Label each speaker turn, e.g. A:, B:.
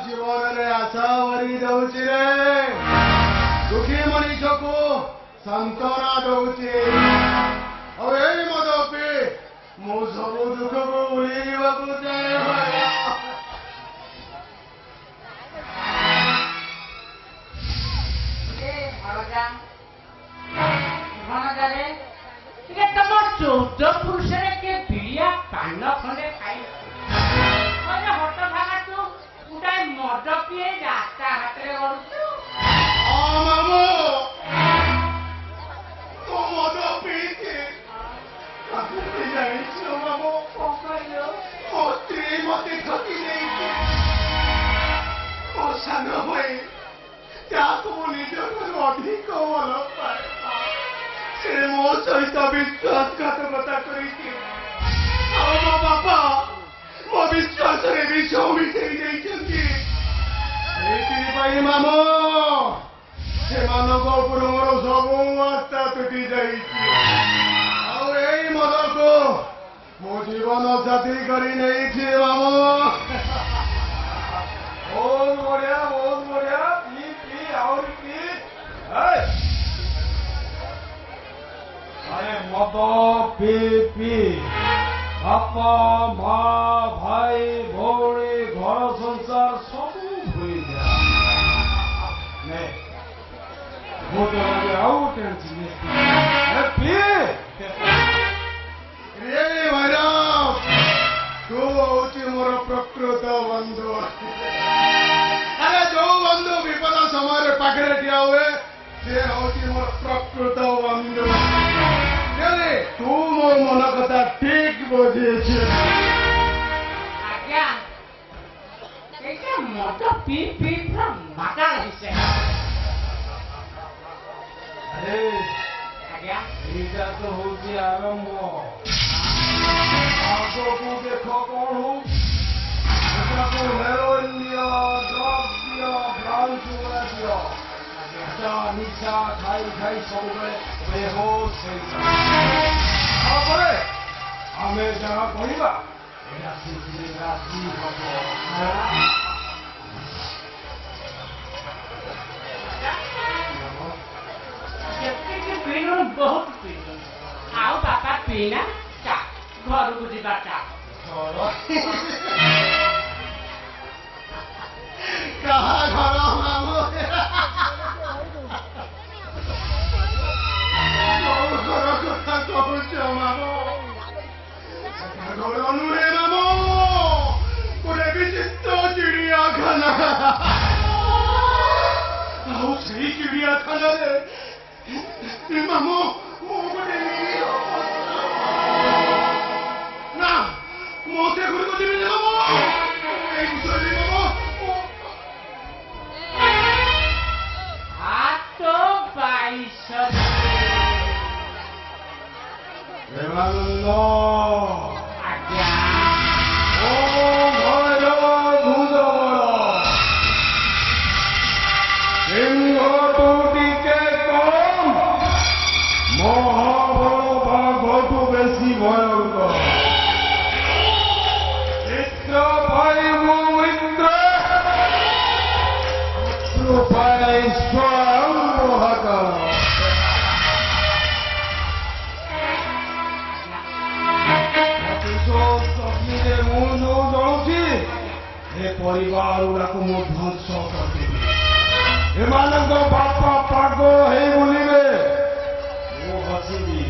A: ଜୀବନରେ ଆଶା ଭରି ଦଉଛି ରେ ଦୁଃଖୀ ମଣିଷକୁ ସାନ୍ତ୍ୱନା ଦଉଛି। ଆଉ ଏଇ ମଦ ପିଇ ମୁଁ ସବୁ ଦୁଃଖକୁ ଭୁଲିବାକୁ ଚାହେଁ।
B: ଭଣଜାରେ ଟିକେ ତମ 14 ପୁରୁଷରେ କିଏ ବିଳିଆ ପାନ ଖଣ୍ଡେ ଖାଇ ହଟ ଭାଗା ତୁ ଗୋଟାଏ ମଦ ପିଏ ରାସ୍ତା ହାତରେ ଗଡୁଛୁ।
A: ମାମୁ ତୁ ମଦ ପିଇଛି ଜାଣିଛୁ ମାମୁ
B: କଣ କହିଲ?
A: ମୋ ସ୍ତ୍ରୀ ମତେ ଠକି ଦେଇଛି। ମୋ ସାନ ଭାଇ ଯାହାକୁ ମୁଁ ନିଜଠାରୁ ଅଧିକ ଭଲ ପାଏ ସେ ମୋ ସହିତ ବିଶ୍ୱାସଘାତକତା କରିଛି। ଆଉ ମୋ ବାପା ମୋ ବିଶ୍ୱାସରେ ବିଷ ମିଶେଇ ଦେଇଛନ୍ତି। ସେଇଥିପାଇଁ ମାମୁ ସେମାନଙ୍କ ଉପରୁ ମୋର ସବୁ ଆସ୍ଥା ତୁଟି ଯାଇଛି। ଆଉ ଏଇ ମଦକୁ ମୋ ଜୀବନ ସାଥୀ କରି ନେଇଛି ମାମୁ। ବହୁତ ବଢିଆ ପି ପି ଆହୁରି ପି।
C: ଆରେ ମଦ ପି ପି ବାପା ମା ଭାଇ ଭଉଣୀ ଘର ସଂସାର ସବୁ ଭୁଲିଯା। ମୁଁ ତ ଆଉ ଟେନସନ୍ ପିଏ।
A: ଭୈରବ ତୁ ହଉଛି ମୋର ପ୍ରକୃତ ବନ୍ଧୁ। ଆରେ ଯୋଉ ବନ୍ଧୁ ବିପଦ ସମୟରେ ପାଖରେ ଠିଆ ହୁଏ ସେ ହଉଛି ମୋର ପ୍ରକୃତ ବନ୍ଧୁ। ତୁ ମୋ ମନ କଥା ଠିକ ବୁଝିଛୁ।
B: ଆଜ୍ଞା ଏଇଟା ମଦ ପିଇ ପିଇ ପୁରା ମାତାଳ ହେଇছে।
C: ଆରେ
B: ଆଜ୍ଞା
C: ଏଇଟା ତ ହଉଛି ଆରମ୍ଭ। ଆଗକୁ ଦେଖ କଣ ହଉଛି। ଏଟାକୁ ହେରୋଇନ୍ ଦିଅ, ଡ୍ରଗ୍ସ ଦିଅ, ବ୍ରାଉନ୍ ସୁଗାର ଦିଅ। ନିଶା ଖାଇ ଖାଇ ସବୁବେଳେ ବେହୋସ ହେଇଯାଏ। ତାପରେ ଆମେ ଯାହା କହିବା ଏଇଟା ଶୁଖିଲେ ରାତି ହବ।
B: ଯେତିକି ପିଇଲୁଣି ବହୁତ ପିଇଲୁ। ଆଉ ବାପା ପିଇନା ଚା ଘରକୁ ଯିବା ଚା।
A: କାହା ଘର ମାମୁ? କୋଉ ଘର କଥା କହୁଛ ମାମୁ? ଘର ନୁହେଁ ମାମୁ, ଗୋଟେ ବିଚିତ୍ର ଚିଡ଼ିଆଖାନା। ଆଉ ସେଇ ଚିଡ଼ିଆଖାନାରେ ମାମୁ ମୁଁ ଗୋଟେ ନା ମୁଁ ସେ ଘରକୁ ଯିବିନି ମାମୁ। ଏଇ ବିଷୟରେ ମାମୁ
B: ହାତ 22
C: ପ୍ରେମାନନ୍ଦ
B: ଆଜ୍ଞା
C: ଓ ଭୈରବ ଭୂଜବଳ ସିଂହଠୁ ଟିକେ କମ୍, ମହାବଳ ବାଘଠୁ ବେଶୀ ଭୟଙ୍କର। ଚିତ୍ର ପାଇଁ ମୁଁ ମିତ୍ର, ଶତ୍ରୁ ପାଇଁ ସ୍ୱୟଂ ମହାକାଳ। ଅଗ୍ନିରେ ମୁଁ ଯୋଉ ଜଳୁଛି ଏ ପରିବାର ଗୁଡାକୁ ମୁଁ ଧ୍ୱଂସ କରିଦେବି। ଏମାନଙ୍କ ବାପା ପାଗଳ ହେଇ ବୁଲିବେ, ମୁଁ ହସିବି।